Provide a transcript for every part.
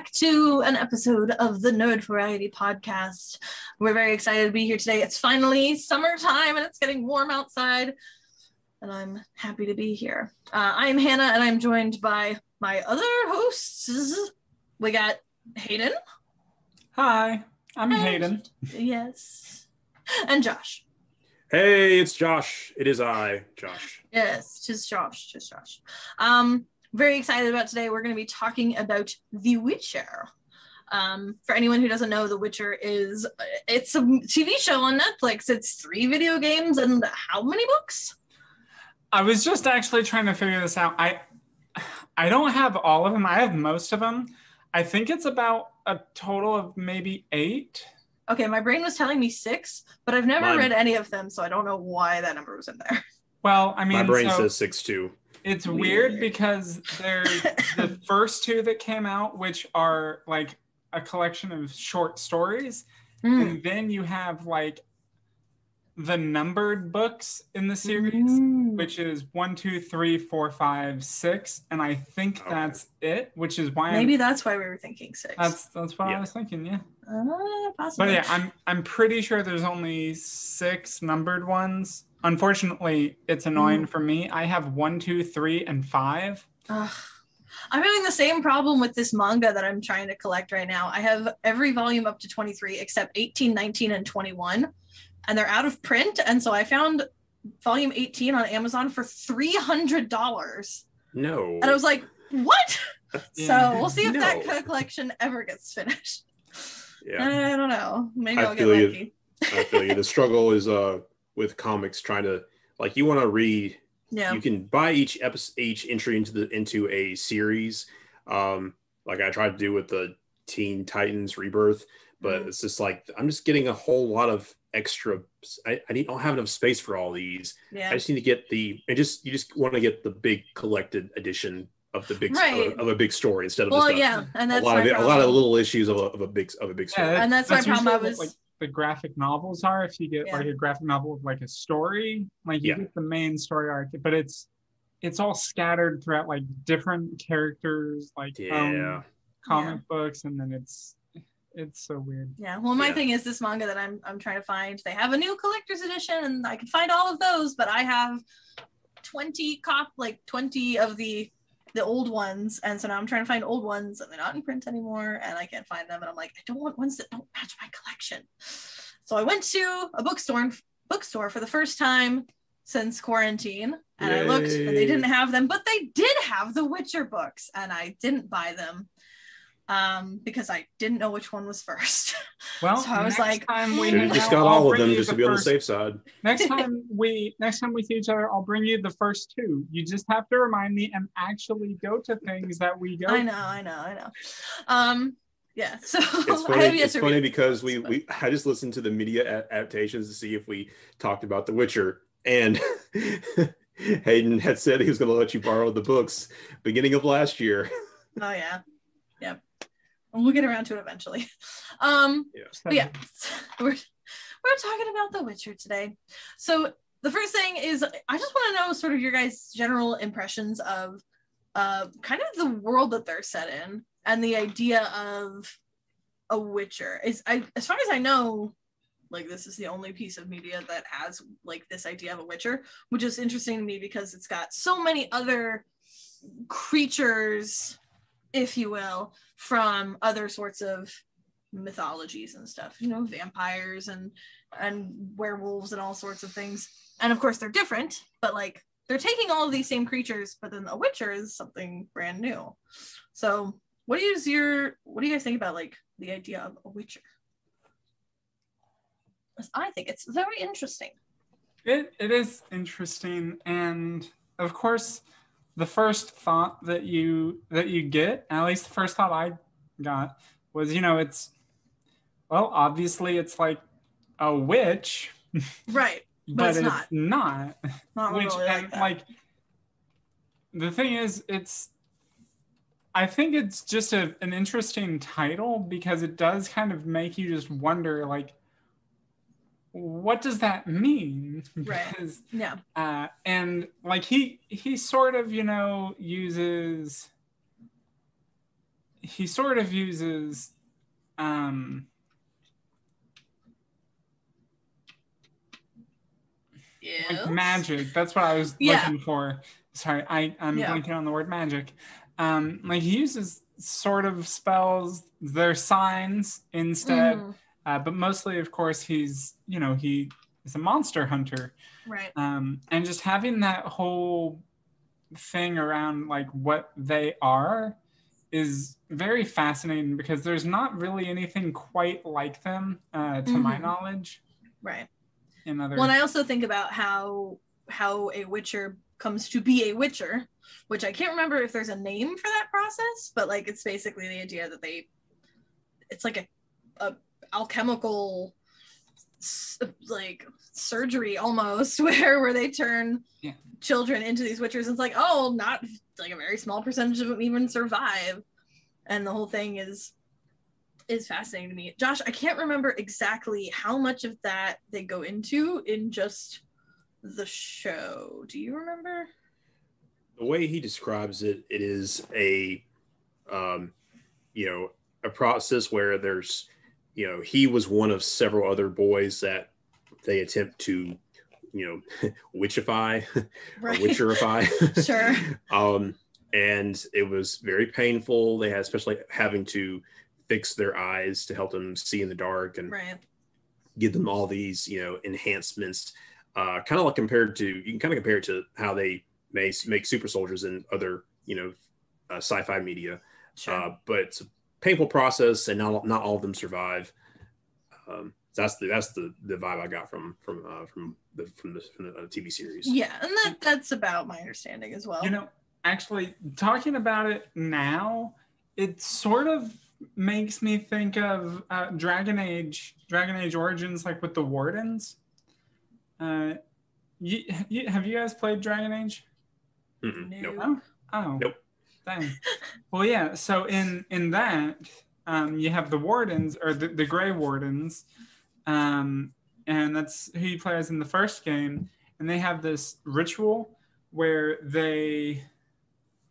back to an episode of the Nerd Variety Podcast. We're very excited to be here today. It's finally summertime and it's getting warm outside, and I'm happy to be here. I'm Hannah, and I'm joined by my other hosts. We got Hayden. Hi, I'm Hayden. Yes. And Josh. Hey, it's Josh. It is I, Josh. Yes, just Josh. Very excited about today. We're going to be talking about The Witcher. For anyone who doesn't know, The Witcher it's a TV show on Netflix. It's 3 video games and how many books? I was just actually trying to figure this out. I don't have all of them. I have most of them. I think it's about a total of maybe 8. Okay, my brain was telling me 6, but I've never read any of them, so I don't know why that number was in there. Well, I mean, my brain says 6 too. It's weird because they're the first 2 that came out, which are like a collection of short stories. And then you have like the numbered books in the series, which is 1, 2, 3, 4, 5, 6. And I think that's it, which is why maybe that's why we were thinking 6. That's what I was thinking, yeah. Possibly. But yeah, I'm pretty sure there's only 6 numbered ones. Unfortunately, it's annoying for me. I have 1, 2, 3, and 5. I'm having the same problem with this manga that I'm trying to collect right now. I have every volume up to 23 except 18, 19, and 21. And they're out of print. And so I found volume 18 on Amazon for $300. No. And I was like, what? So we'll see if that collection ever gets finished. Yeah. I don't know. Maybe I'll get lucky. I feel you. The struggle is with comics trying to, like, you want to read. Yeah. You can buy each entry into a series, like I tried to do with the Teen Titans Rebirth, but it's just like I'm just getting a whole lot of extra. I don't have enough space for all these. Yeah. I just need to get you just want to get the big collected edition of the big of a big story instead of and that's a lot of little issues of a big story. And that's my problem. I was like the graphic novels are. If you get like a graphic novel with like a story, like you get the main story arc, but it's all scattered throughout like different characters, like comic books, and then it's so weird. Yeah. Well, my thing is this manga that I'm trying to find. They have a new collector's edition, and I can find all of those, but I have 20 of the old ones, and so now I'm trying to find old ones, and they're not in print anymore, and I can't find them, and I'm like, I don't want ones that don't match my collection. So I went to a bookstore for the first time since quarantine, and I looked, and they didn't have them, but they did have the Witcher books, and I didn't buy them because I didn't know which one was first. Well, so I was like, should have just got all of them just to be on the safe side. Next time we see each other, I'll bring you the first 2. You just have to remind me and actually go to things that we go. I know. Yeah. So it's funny because I just listened to the media adaptations to see if we talked about The Witcher, and Hayden had said he was going to let you borrow the books beginning of last year. Oh yeah. Yep. We'll get around to it eventually. But yeah, we're talking about The Witcher today. So the first thing is, I just want to know sort of your guys' general impressions of kind of the world that they're set in, and the idea of a Witcher. As far as I know, like, this is the only piece of media that has like this idea of a Witcher, which is interesting to me because it's got so many other creatures, if you will, from other sorts of mythologies and stuff, vampires and werewolves and all sorts of things. And of course they're different, but like they're taking all of these same creatures, but then a Witcher is something brand new. So what do you guys think about like the idea of a Witcher? I think it's very interesting. It is interesting, and of course the first thought that you get, at least the first thought I got, was, obviously it's like a witch. Right. But it's not. Not which, really and like the thing is, I think it's just an interesting title because it does kind of make you just wonder, like, what does that mean? Because, and like he sort of, uses he sort of uses like magic. That's what I was looking for. Sorry, I'm blanking on the word magic. Like he uses sort of spells, they're signs instead, but mostly, of course, he's he is a monster hunter, right? And just having that whole thing around like what they are is very fascinating because there's not really anything quite like them to my knowledge, right? Well, and I also think about how a witcher comes to be a witcher, which I can't remember if there's a name for that process, but like it's basically the idea that it's like a alchemical like surgery almost where they turn children into these witchers. It's like, oh, not like a very small percentage of them even survive, and the whole thing is fascinating to me. Josh, I can't remember exactly how much of that they go into in just the show. Do you remember? The way he describes it, it is a a process where there's he was one of several other boys that they attempt to witchify or witcherify. Sure. And it was very painful. They had especially having to fix their eyes to help them see in the dark and give them all these enhancements, kind of like you can kind of compare it to how they make super soldiers in other sci-fi media. Sure. But it's a painful process, and not all of them survive. That's the vibe I got from the TV series. Yeah, and that's about my understanding as well. Actually, talking about it now, it sort of makes me think of Dragon Age Origins, like with the Wardens. Have you guys played Dragon Age? Nope. Oh. Nope. Dang. Well, yeah. So in that, you have the Wardens, or the Grey Wardens, and that's who you play as in the first game. And they have this ritual where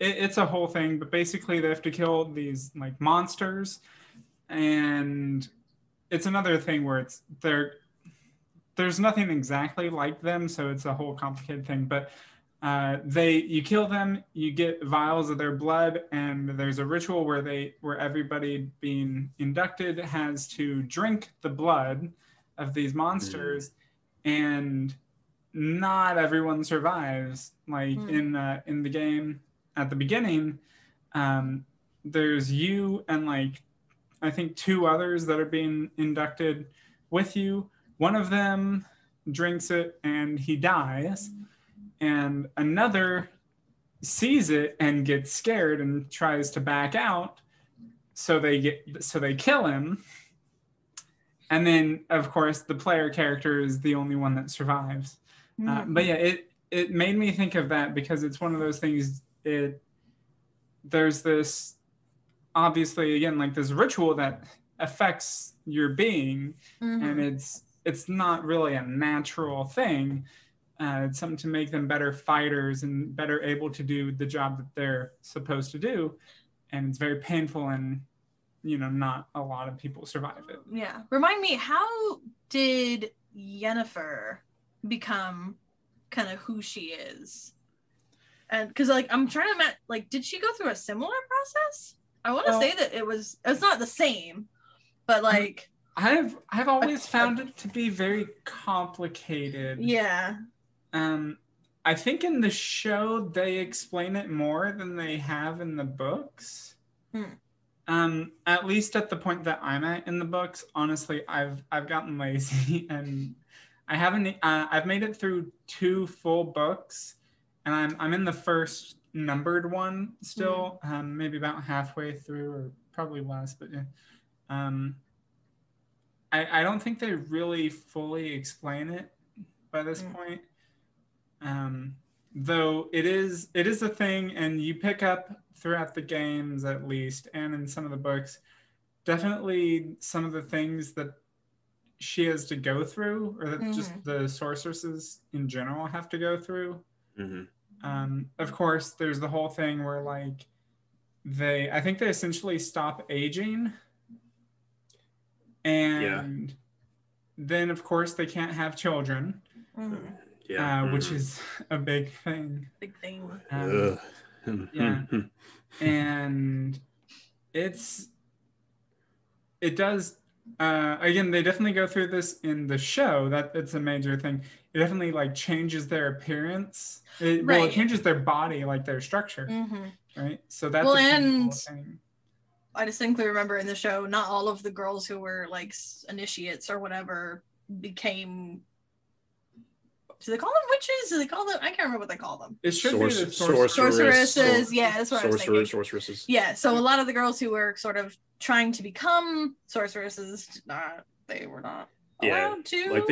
it's a whole thing, but basically they have to kill these like monsters, and it's another thing where there's nothing exactly like them, so it's a whole complicated thing. But you kill them, you get vials of their blood, and there's a ritual where everybody being inducted has to drink the blood of these monsters, and not everyone survives. Like in the game at the beginning, there's you and like I think 2 others that are being inducted with you. One of them drinks it and he dies, and another sees it and gets scared and tries to back out, so they kill him. And then of course the player character is the only one that survives. But yeah, it made me think of that because it's one of those things. There's this, obviously, again, like this ritual that affects your being, and it's not really a natural thing. It's something to make them better fighters and better able to do the job that they're supposed to do, and it's very painful, and not a lot of people survive it. Yeah. Remind me, how did Yennefer become kind of who she is? And because like I'm trying to like, did she go through a similar process? I want to say that it's not the same, but like I've always found it to be very complicated. Yeah. I think in the show they explain it more than they have in the books. At least at the point that I'm at in the books. Honestly, I've gotten lazy and I haven't. I've made it through 2 full books, and I'm in the first numbered one still. Maybe about halfway through, or probably less. But yeah, I don't think they really fully explain it by this point. Though it is a thing, and you pick up throughout the games at least, and in some of the books, definitely some of the things that she has to go through, or that just the sorceresses in general have to go through. Of course, there's the whole thing where like I think they essentially stop aging, and then of course they can't have children, which is a big thing. Big thing. Yeah, and it does. Again, they definitely go through this in the show. That it's a major thing. It definitely like changes their appearance. Well, it changes their body, like their structure, right? So that's a cool thing. I distinctly remember in the show, not all of the girls who were like initiates or whatever became. Do they call them witches? Do they call them? I can't remember what they call them. It should be the sorceresses. Yeah, that's what I was thinking. Sorceresses. Yeah, so a lot of the girls who were sort of trying to become sorceresses, they were not allowed to.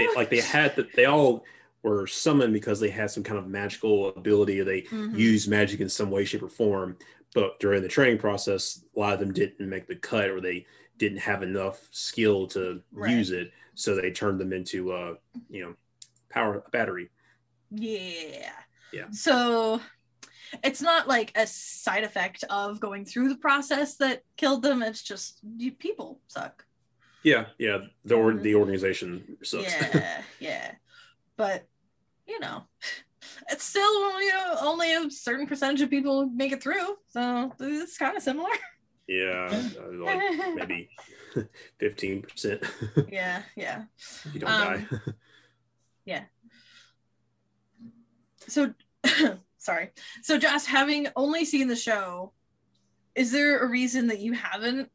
They all were summoned because they had some kind of magical ability, or they used magic in some way, shape, or form. But during the training process, a lot of them didn't make the cut, or they didn't have enough skill to use it, so they turned them into power battery. Yeah. Yeah. So it's not like a side effect of going through the process that killed them. It's just people suck. Yeah. The organization sucks. Yeah. But it's still only a certain percentage of people make it through. So it's kind of similar. Yeah, like maybe 15%. Yeah. If you don't die. Yeah. So, sorry. So, Josh, having only seen the show, is there a reason that you haven't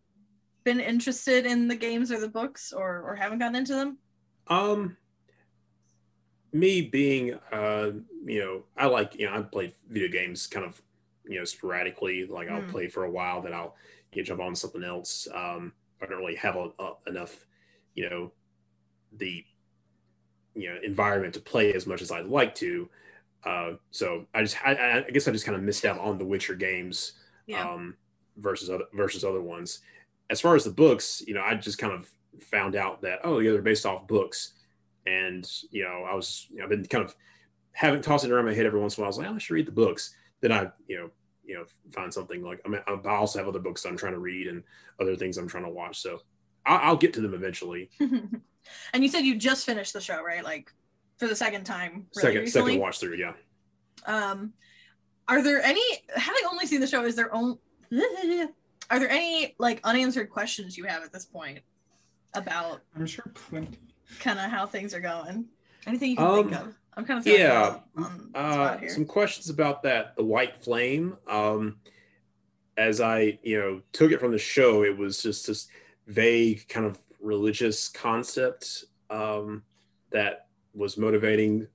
been interested in the games or the books, or haven't gotten into them? Me being, I like, I play video games kind of, sporadically. Like I'll play for a while, then I'll jump on something else. I don't really have enough, the environment to play as much as I'd like to. So I guess I just kind of missed out on the Witcher games versus other ones. As far as the books, I just kind of found out that they're based off books, and I've been kind of tossing around my head every once in a while. I was like, I should read the books. Then I find something like I also have other books I'm trying to read and other things I'm trying to watch. So I'll get to them eventually. And you said you just finished the show, right? Like for the second time. Really second watch through, yeah. Are there any, having only seen the show, are there any like unanswered questions you have at this point about? I'm sure plenty. Kind of how things are going. Anything you can think of? I'm kind of throwing on the spot here. Some questions about the white flame. As I took it from the show, it was just this vague kind of religious concept that was motivating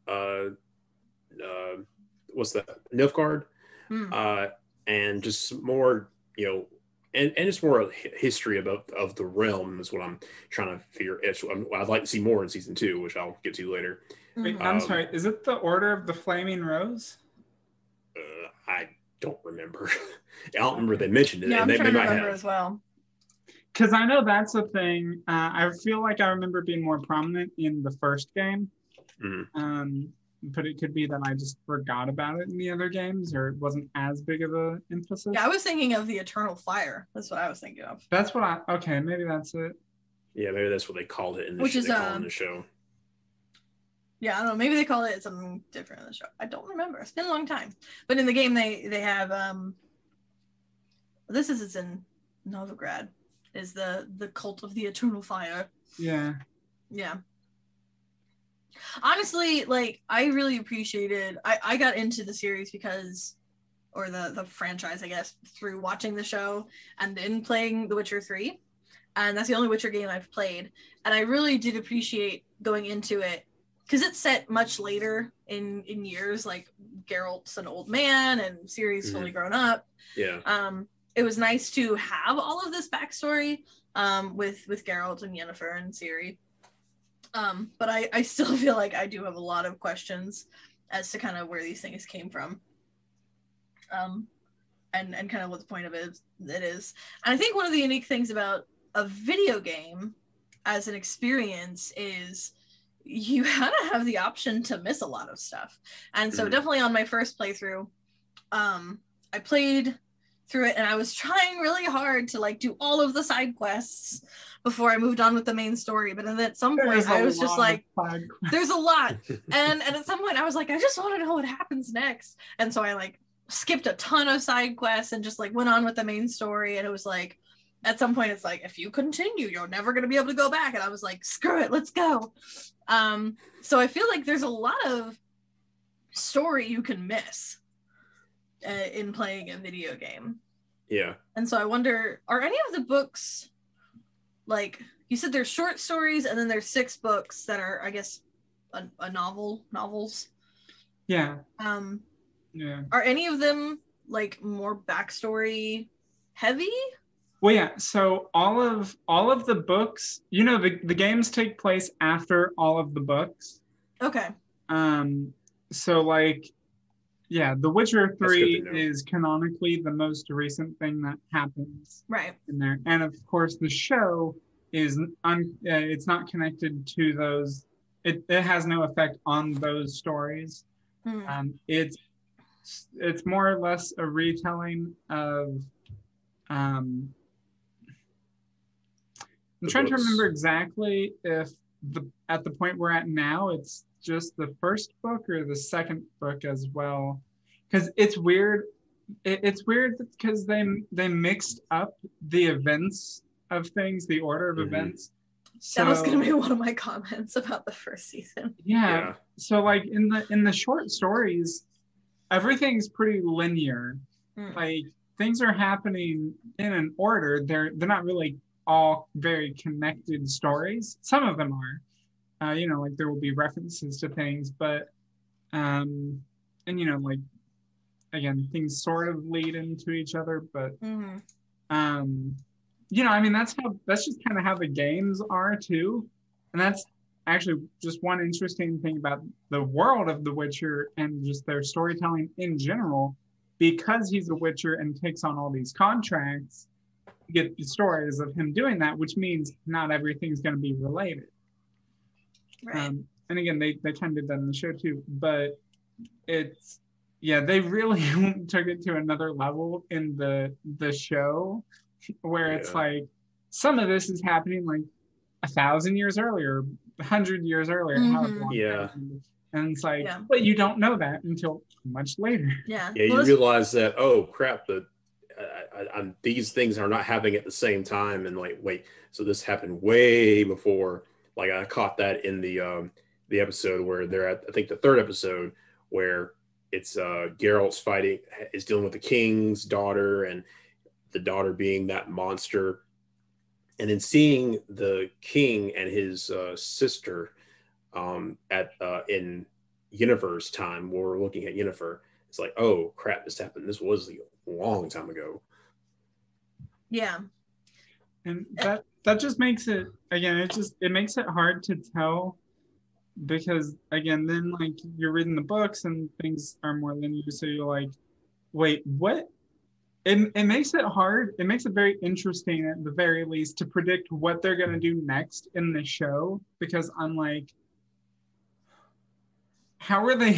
what's that, Nilfgaard, and just more and just more of history of the realm is what I'm trying to figure. I'd like to see more in season 2, which I'll get to later. Wait, I'm sorry, is it the Order of the Flaming Rose? I don't remember. I don't remember if they mentioned it. Yeah, and I'm trying to might remember have as well. Because I know that's a thing. I feel like I remember being more prominent in the first game. But it could be that I just forgot about it in the other games, or it wasn't as big of a emphasis. Yeah, I was thinking of the Eternal Fire. That's what I was thinking of. That's what okay, maybe that's it. Yeah, maybe that's what they called it in the, in the show. Yeah, I don't know. Maybe they call it something different in the show. I don't remember. It's been a long time. But in the game, they have this is in Novigrad. Is the cult of the Eternal Fire. Yeah. Honestly, like I really appreciated. I got into the series because, or the franchise, I guess, through watching the show and then playing The Witcher 3, and that's the only Witcher game I've played. And I really did appreciate going into it because it's set much later in years. Like Geralt's an old man and Ciri's fully grown up. Yeah. It was nice to have all of this backstory with Geralt and Yennefer and Ciri. But I still feel like I do have a lot of questions as to kind of where these things came from. And kind of what the point of it is. And I think one of the unique things about a video game as an experience is you kind of have the option to miss a lot of stuff. And so definitely on my first playthrough, I played through it, and I was trying really hard to like do all of the side quests before I moved on with the main story. But then at some point I was just like, there's a lot. And at some point I was like, I just want to know what happens next. And so I like skipped a ton of side quests and just like went on with the main story. And it was like, at some point it's like, if you continue, you're never going to be able to go back. And I was like, screw it, let's go. So I feel like there's a lot of story you can miss in playing a video game. Yeah. And so I wonder, are any of the books, like you said there's short stories and then there's 6 books that are, I guess, novels. Yeah. Yeah. Are any of them like more backstory heavy? Well, yeah. So all of the books, you know, the games take place after all of the books. Okay. So like, yeah, The Witcher 3 is canonically the most recent thing that happens in there. And of course the show is it's not connected to those. It has no effect on those stories. It's more or less a retelling of I'm trying to remember exactly if at the point we're at now, it's just the first book or the second book as well, because it's weird. It's weird because they mixed up the events of things, the order of events. So, that was going to be one of my comments about the first season. Yeah. So like in the short stories, everything's pretty linear. Like things are happening in an order. They're not really all very connected stories. Some of them are. You know, like there will be references to things, but and you know, like again, things sort of lead into each other, but you know, I mean, that's just kind of how the games are too. And that's actually just one interesting thing about the world of The Witcher and just their storytelling in general, because he's a Witcher and takes on all these contracts, you get the stories of him doing that, which means not everything's going to be related. Right. And again, they kind of did that in the show too, but it's, yeah, they really took it to another level in the show, where it's like some of this is happening like 1,000 years earlier, 100 years earlier. And it's like, but you don't know that until much later. Yeah, you realize that, oh crap, these things are not happening at the same time, and like, wait, so this happened way before. Like I caught that in the episode where they're at, I think the 3rd episode, where it's Geralt's is dealing with the king's daughter, and the daughter being that monster, and then seeing the king and his sister in Yennefer's time, where we're looking at Yennefer. It's like, oh crap, this happened. This was a long time ago. Yeah. And that just makes it, again, it makes it hard to tell, because again, then like you're reading the books and things are more linear, so you're like, wait, what? It makes it hard. It makes it very interesting at the very least to predict what they're going to do next in the show, because I'm like, how are they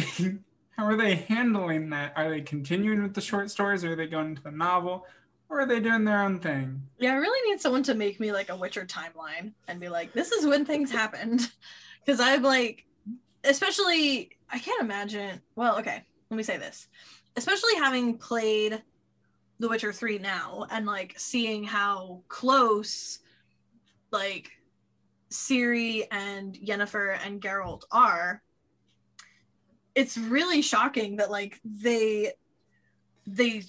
handling that? Are they continuing with the short stories? Or are they going into the novel? Or are they doing their own thing? Yeah, I really need someone to make me like a Witcher timeline and be like, this is when things happened. Because I'm like, especially, I can't imagine. Well, okay, let me say this. Especially having played The Witcher 3 now and like seeing how close like Ciri and Yennefer and Geralt are, it's really shocking that like they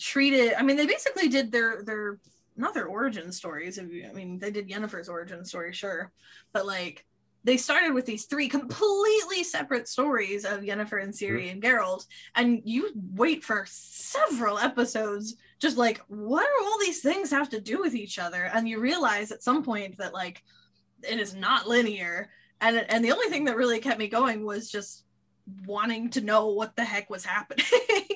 treated, I mean, they basically did their not their origin stories. I mean, they did Yennefer's origin story, sure, but like they started with these 3 completely separate stories of Yennefer and Ciri and Geralt, and you wait for several episodes just like, what do all these things have to do with each other? And you realize at some point that like it is not linear, and the only thing that really kept me going was just wanting to know what the heck was happening.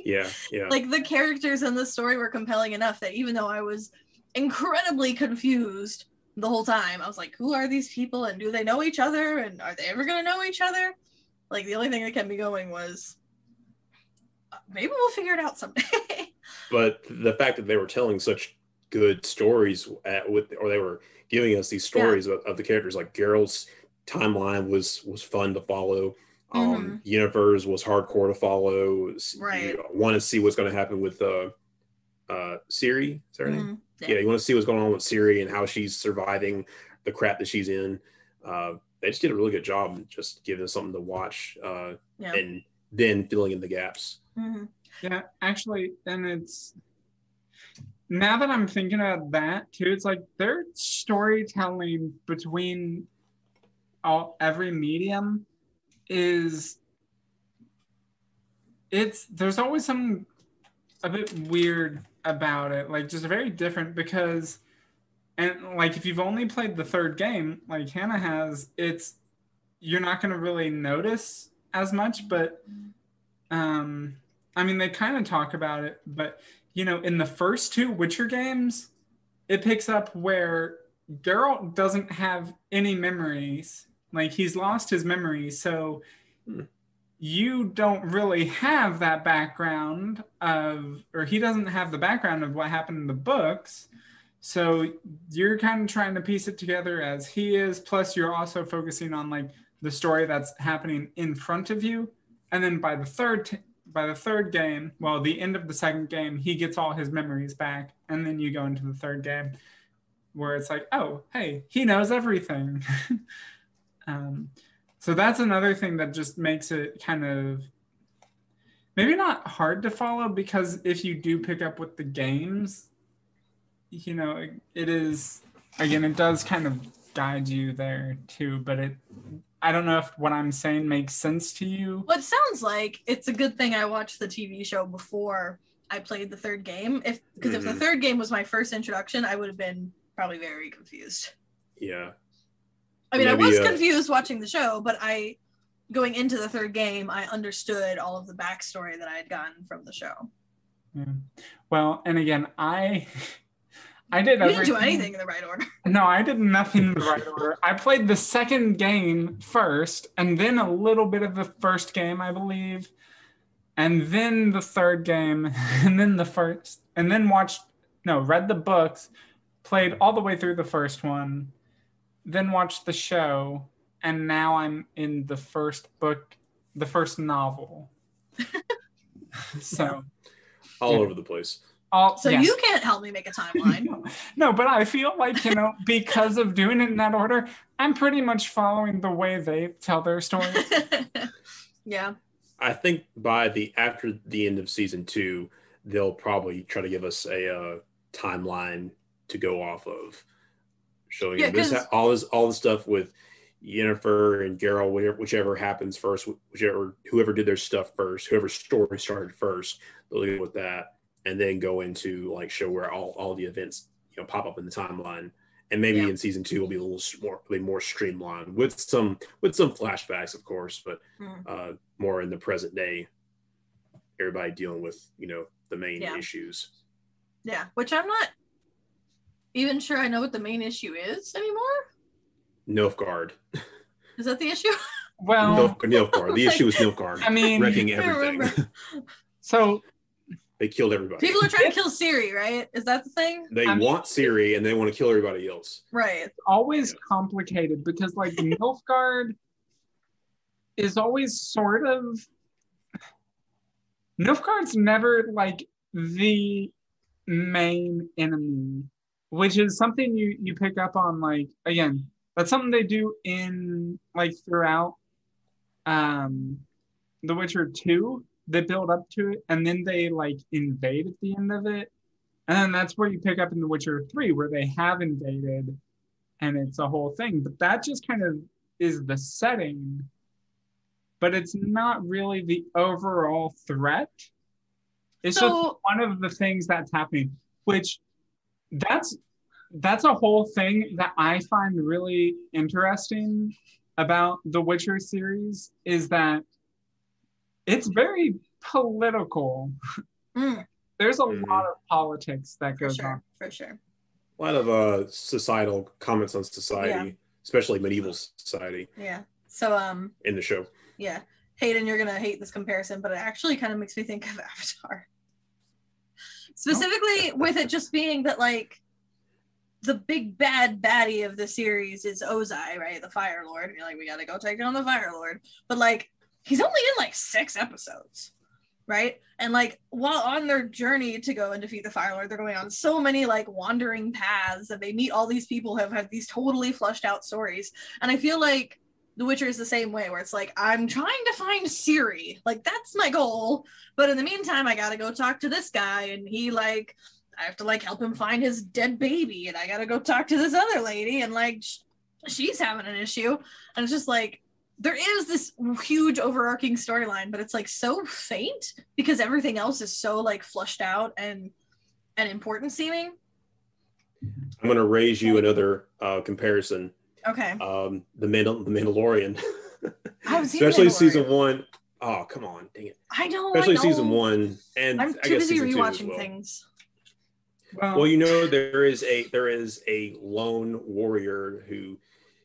Yeah. Like the characters in the story were compelling enough that even though I was incredibly confused the whole time, I was like, who are these people, and do they know each other, and are they ever gonna know each other? Like the only thing that kept me going was maybe we'll figure it out someday. But the fact that they were telling such good stories or they were giving us these stories of the characters, like Geralt's timeline was fun to follow. Yennefer's was hardcore to follow. Right. You want to see what's going to happen with Ciri. Is that her name? Yeah, you want to see what's going on with Ciri and how she's surviving the crap that she's in. They just did a really good job just giving us something to watch and then filling in the gaps. Yeah, actually, and it's now that I'm thinking about that too, it's like their storytelling between every medium there's always something a bit weird about it, like just very different because, and like if you've only played the third game like Hannah has, you're not going to really notice as much, but I mean, they kind of talk about it, but, in the first two Witcher games, it picks up where Geralt doesn't have any memories. Like, he's lost his memories, so you don't really have that background or he doesn't have the background of what happened in the books. So you're kind of trying to piece it together as he is, plus you're also focusing on, like, the story that's happening in front of you. And then by the third game, well, the end of the second game, he gets all his memories back. And then you go into the third game where it's like, oh, hey, he knows everything. So that's another thing that just makes it kind of maybe not hard to follow, because if you do pick up with the games, it is, again, it does kind of guide you there too, but I don't know if what I'm saying makes sense to you. Well, it sounds like it's a good thing I watched the TV show before I played the third game. Because if the third game was my first introduction, I would have been probably very confused. Yeah. I mean, I was confused watching the show, but going into the third game, I understood all of the backstory that I had gotten from the show. Yeah. Well, and again, I did everything. You didn't do anything in the right order. No, I did nothing in the right order. I played the second game first, and then a little bit of the first game, I believe, and then the third game, and then the first, and then read the books, played all the way through the first one, then watched the show, and now I'm in the first book, the first novel. So all over the place. You can't help me make a timeline. No, but I feel like, because of doing it in that order, I'm pretty much following the way they tell their stories. Yeah. I think after the end of season 2, they'll probably try to give us a timeline to go off of, showing all the stuff with Yennefer and Geralt, whichever happens first, whoever did their stuff first, whoever's story started first, they'll deal with that. And then go into like show where all the events pop up in the timeline, and maybe in season 2 will be a little more streamlined with some flashbacks, of course, but more in the present day. Everybody dealing with the main issues. Yeah, which I'm not even sure I know what the main issue is anymore. Nilfgaard. Is that the issue? Well, Nilfgaard. The issue is Nilfgaard. I mean, wrecking everything. So. They killed everybody. People are trying to kill Ciri, right? Is that the thing? They want Ciri and they want to kill everybody else. Right. It's always complicated because, like, Nilfgaard is always sort of... Nilfgaard's never, like, the main enemy, which is something you pick up on, like, again, that's something they do in, like, throughout The Witcher 2. They build up to it, and then they like invade at the end of it. And then that's where you pick up in The Witcher 3, where they have invaded, and it's a whole thing. But that just kind of is the setting, but it's not really the overall threat. It's just one of the things that's happening, which that's a whole thing that I find really interesting about the Witcher series, is that it's very political. There's a lot of politics that goes on. For sure. A lot of societal comments on society, especially medieval society. Yeah. So in the show. Yeah. Hayden, you're gonna hate this comparison, but it actually kind of makes me think of Avatar. Specifically with it just being that, like, the big bad baddie of the series is Ozai, right? The Fire Lord. And you're like, we gotta go take down the Fire Lord. But, like, he's only in, like, 6 episodes, right? And, like, while on their journey to go and defeat the Fire Lord, they're going on so many, like, wandering paths, and they meet all these people who have had these totally fleshed out stories. And I feel like The Witcher is the same way, where it's like, I'm trying to find Ciri. Like, that's my goal. But in the meantime, I gotta go talk to this guy, and he, like, I have to, like, help him find his dead baby, and I gotta go talk to this other lady, and, like, she's having an issue. And it's just like, there is this huge overarching storyline, but it's, like, so faint because everything else is so, like, flushed out and important seeming. I'm going to raise you another comparison. Okay. The Mandalorian. I haven't seen Especially Mandalorian. Season 1. Oh, come on. Dang it. I know. Especially I know. Season 1. And I'm I too guess busy Season 2 as rewatching well. things. Well, you know, there is a lone warrior who,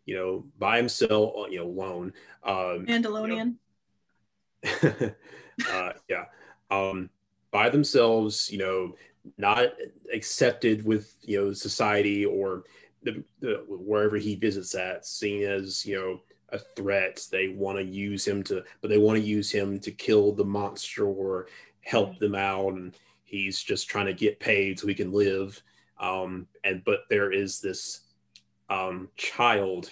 you know, by himself, you know, lone. Mandalorian. You know, yeah. By themselves, you know, not accepted with, you know, society or the wherever he visits at, seen as, you know, a threat. They want to use him to kill the monster or help them out, and he's just trying to get paid so he can live. But there is this child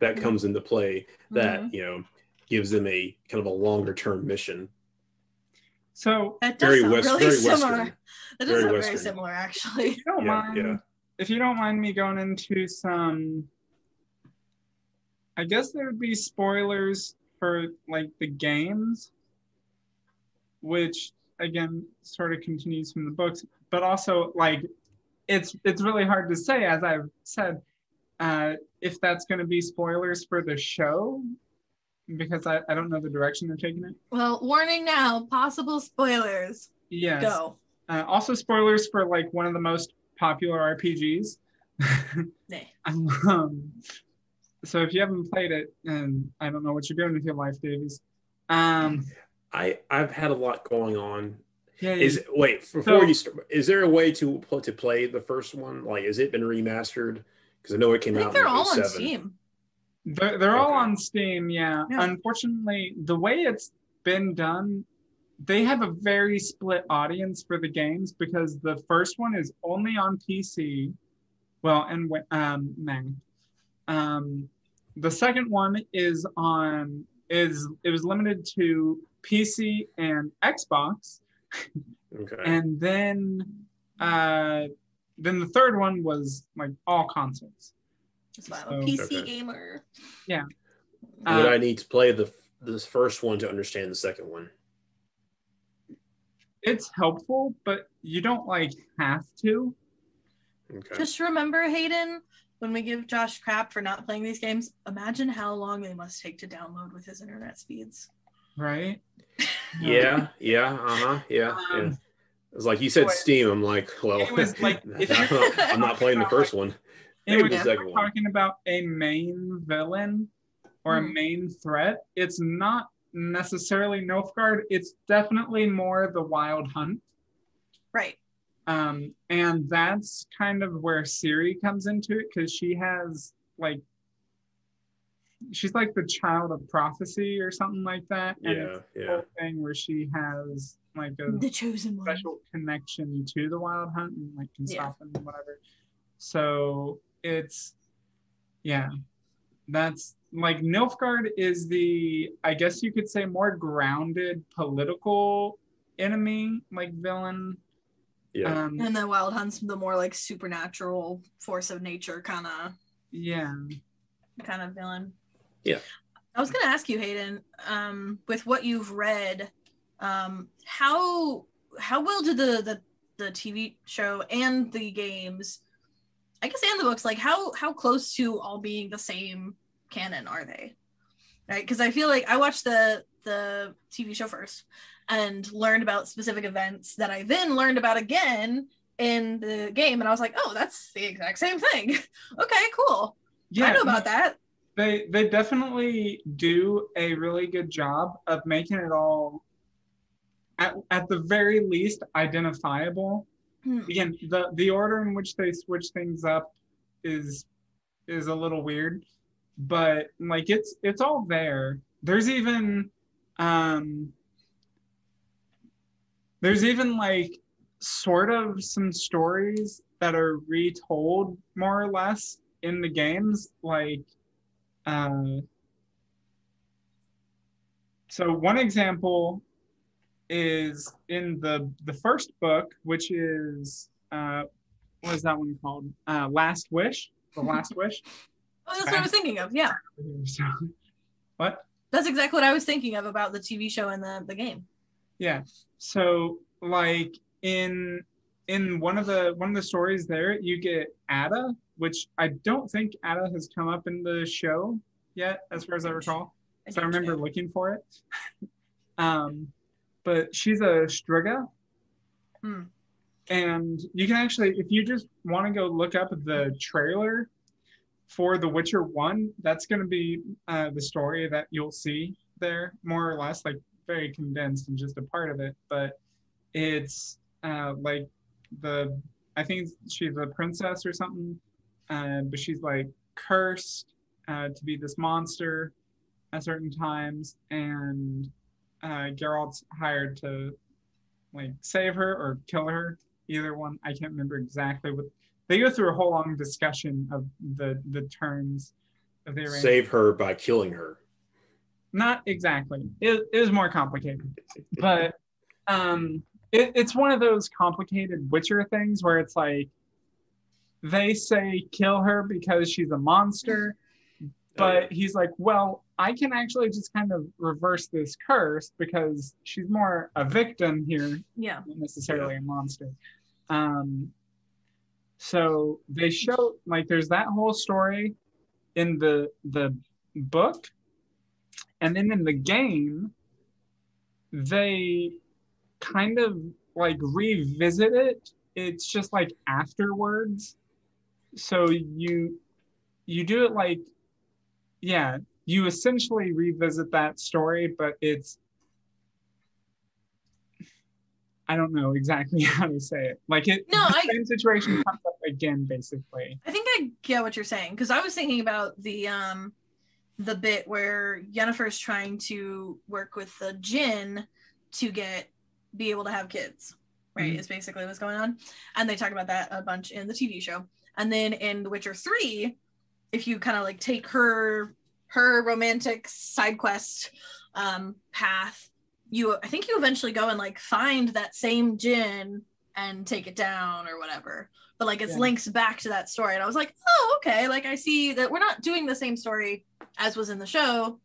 that comes into play that you know, gives them a kind of a longer term mission. So that does sound really similar. Western. That does sound very similar, actually. If you don't mind me going into some, I guess there would be spoilers for, like, the games, which again sort of continues from the books, but also, like, it's really hard to say, as I've said, if that's going to be spoilers for the show, because I don't know the direction they're taking it. Well, warning now, possible spoilers. Yes. Go. Also spoilers for, like, one of the most popular RPGs. So if you haven't played it, and I don't know what you're doing with your life, Davies. I've had a lot going on. Yeah. Is there a way to play the first one? Like, has it been remastered? Because I know it came out. They're all on Steam. They're all on Steam. Yeah. Unfortunately, the way it's been done, they have a very split audience for the games, because the first one is only on PC. Well, and Mac. The second one it was limited to PC and Xbox. Okay. And then the third one was, like, all consoles. So I'm a PC gamer. Yeah. Would I need to play this first one to understand the second one? It's helpful, but you don't, like, have to. Okay. Just remember, Hayden, when we give Josh crap for not playing these games, imagine how long they must take to download with his internet speeds. Right? Yeah. It's like you said, Steam. I'm like, well, it was like, I'm not playing the first one. Maybe the second one. Talking about a main villain or a main threat, it's not necessarily Nilfgaard. It's definitely more the Wild Hunt. Right. And that's kind of where Ciri comes into it, because she's like the child of prophecy or something like that. And it's the whole thing where she has, like, the chosen one, special connection to the Wild Hunt, and, like, can stop them and whatever. So it's, that's, like, Nilfgaard is the, I guess you could say, more grounded political enemy, like, villain. Yeah. And the Wild Hunt's the more, like, supernatural force of nature kind of villain. Yeah. I was gonna ask you, Hayden, with what you've read, how well did the TV show and the games, I guess, and the books, like, how close to all being the same canon are they? Right? Because I feel like I watched the TV show first and learned about specific events that I then learned about again in the game, and I was like, oh, that's the exact same thing. Okay, cool. Yeah, I know about that. They definitely do a really good job of making it all, at the very least, identifiable. Again, the order in which they switch things up is a little weird, but like it's all there. There's even like sort of some stories that are retold more or less in the games, like so one example is in the first book, which is what is that one called? Last Wish. The Last Wish. Oh, that's what I was thinking of. Yeah. What? That's exactly what I was thinking of about the TV show and the game. Yeah. So like in one of the stories there, you get Ada, which I don't think Ada has come up in the show yet, as far as I recall. So I remember looking for it. But she's a Striga. And you can actually, if you just want to go look up the trailer for The Witcher 1, that's going to be the story that you'll see there, more or less, like very condensed and just a part of it. But it's like I think she's a princess or something, but she's like cursed to be this monster at certain times, and Geralt's hired to like save her or kill her, either one. I can't remember exactly what they go through. A whole long discussion of the terms of the arrangement. Save her by killing her. Not exactly. It is more complicated, but it's one of those complicated Witcher things where it's like they say kill her because she's a monster, but he's like, well, I can actually just kind of reverse this curse because she's more a victim here, not necessarily a monster. So they show, like, there's that whole story in the book, and then in the game, they kind of like revisit it. It's just like afterwards. So you do it like, you essentially revisit that story, but it's, I don't know exactly how to say it. Like the same situation comes up again, basically. I think I get what you're saying, because I was thinking about the bit where Yennefer's trying to work with the Jinn to be able to have kids, right? Is basically what's going on. And they talk about that a bunch in the TV show. And then in The Witcher 3, if you kind of like take her romantic side quest path, I think you eventually go and like find that same Jinn and take it down or whatever. But like it's links back to that story. And I was like, oh, okay. Like I see that we're not doing the same story as was in the show,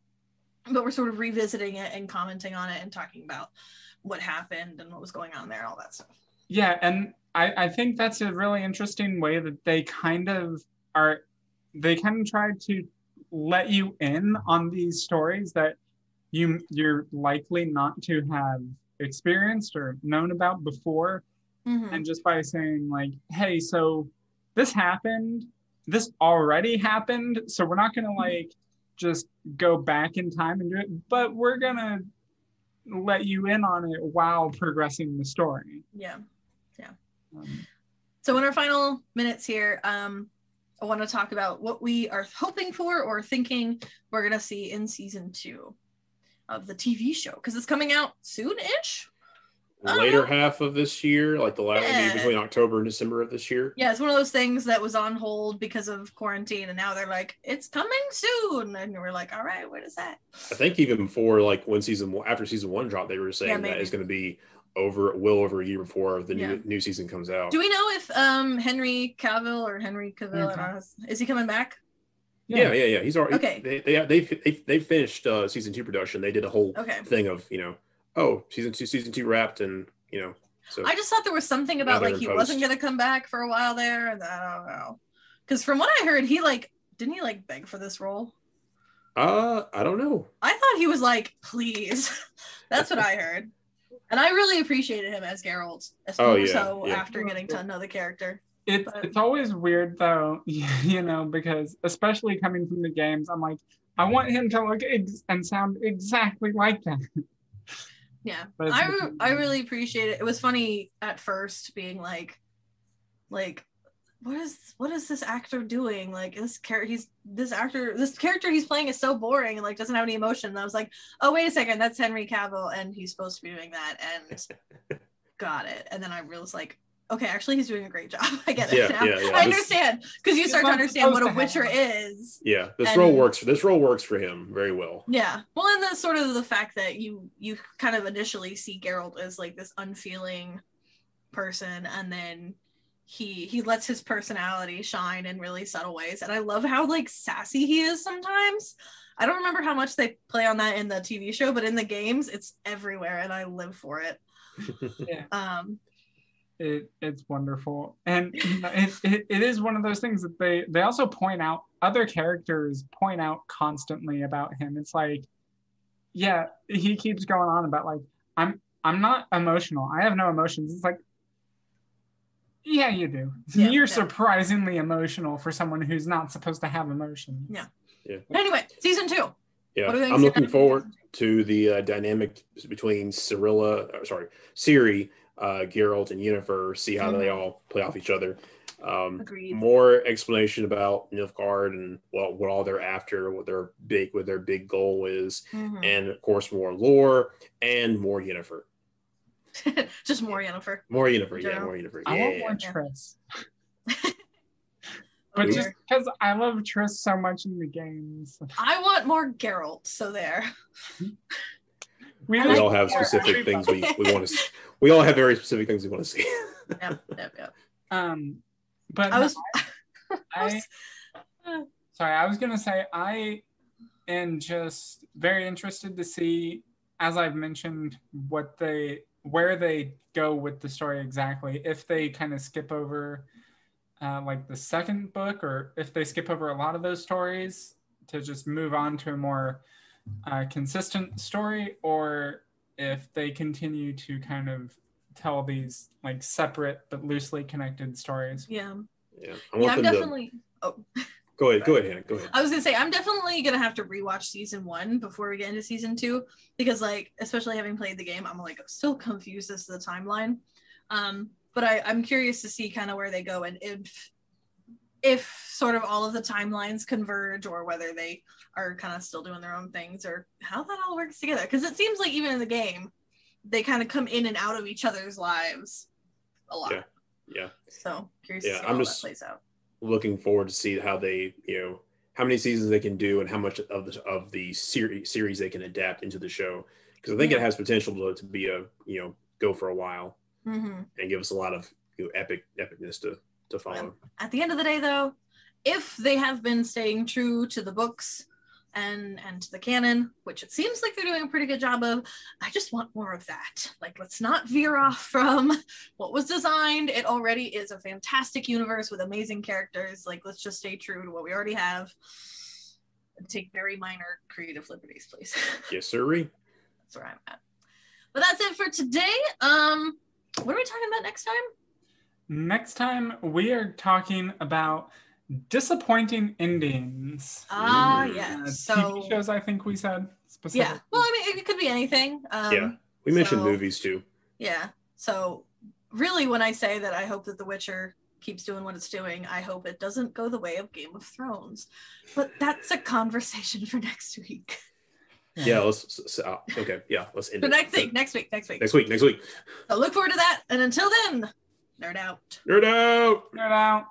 but we're sort of revisiting it and commenting on it and talking about what happened and what was going on there and all that stuff. Yeah, and I think that's a really interesting way that they kind of try to let you in on these stories that you're likely not to have experienced or known about before. And just by saying like, hey, so this already happened, so we're not gonna like just go back in time and do it, but we're gonna let you in on it while progressing the story. So in our final minutes here, I want to talk about what we are hoping for or thinking we're gonna see in season 2 of the TV show, because it's coming out soon-ish. Later half of this year, like the last maybe between October and December of this year. Yeah, it's one of those things that was on hold because of quarantine, and now they're like, it's coming soon, and we're like, all right, what is that? I think even before like when after season 1 dropped, they were saying that it's going to be well over a year before the new season comes out. Do we know if Henry Cavill, I don't know, is he coming back? Yeah. He's already okay. They finished season 2 production. They did a whole thing of season two wrapped, and so I just thought there was something about like he wasn't gonna come back for a while there, and I don't know, because from what I heard, he didn't he beg for this role? I don't know. I thought he was like, please. That's what I heard, and I really appreciated him as Geralt, after getting to know the character. It's always weird though, because especially coming from the games, I'm like, I want him to look and sound exactly like that. Yeah, I really appreciate it. It was funny at first being like, like, what is this actor doing? Like, this character he's playing is so boring and like doesn't have any emotion. And I was like, oh, wait a second, that's Henry Cavill and he's supposed to be doing that, and got it. And then I was like, okay, actually he's doing a great job. I get it now. I understand, because you start to understand what a Witcher is. Yeah, this role works for him very well. Yeah, well, and the sort of the fact that you kind of initially see Geralt as like this unfeeling person, and then he lets his personality shine in really subtle ways. And I love how like sassy he is sometimes. I don't remember how much they play on that in the TV show, but in the games it's everywhere and I live for it. Yeah. It's wonderful, and it is one of those things that they also point out, other characters point out constantly about him. It's like, yeah, he keeps going on about like, I'm not emotional, I have no emotions. It's like, yeah, you do. You're surprisingly emotional for someone who's not supposed to have emotions. Yeah. Anyway, season 2. Yeah, I'm looking forward to the dynamic between Ciri, Geralt, and Yennefer. See how they all play off each other. Agreed. More explanation about Nilfgaard and what all they're after, what their big goal is, and of course more lore and more Yennefer. Just more Yennefer. More Yennefer, yeah, more Yennefer. I want more Triss. But just because I love Triss so much in the games. I want more Geralt, so there. We all have specific things we want to see. We all have very specific things we want to see. Yep. But I was gonna say I am just very interested to see, as I've mentioned, where they go with the story exactly. If they kind of skip over like the second book, or if they skip over a lot of those stories to just move on to a more consistent story, or if they continue to kind of tell these like separate but loosely connected stories. I'm definitely. Go ahead, Hannah. Go ahead. I was gonna say I'm definitely gonna have to rewatch season 1 before we get into season 2, because like, especially having played the game, I'm like still confused as to the timeline. But I'm curious to see kind of where they go, and if sort of all of the timelines converge, or whether they are kind of still doing their own things, or how that all works together. Because it seems like even in the game, they kind of come in and out of each other's lives a lot. Yeah. So curious to see how that plays out. Looking forward to see how they, how many seasons they can do and how much of the series they can adapt into the show. Because I think it has potential to be go for a while and give us a lot of epicness to follow. Well, at the end of the day, though, if they have been staying true to the books and to the canon, which it seems like they're doing a pretty good job of, I just want more of that. Like, let's not veer off from what was designed. It already is a fantastic universe with amazing characters. Like, let's just stay true to what we already have and take very minor creative liberties, please. Yes, sirree. That's where I'm at. But that's it for today. What are we talking about next time? Next time, we are talking about disappointing endings. Yeah. So TV shows, I think we said specifically. Yeah. Well, I mean, it could be anything. We mentioned movies too. Yeah. So really, when I say that I hope that The Witcher keeps doing what it's doing, I hope it doesn't go the way of Game of Thrones. But that's a conversation for next week. Yeah, let's end it. Next week. So look forward to that. And until then, nerd out. Nerd out. Nerd out.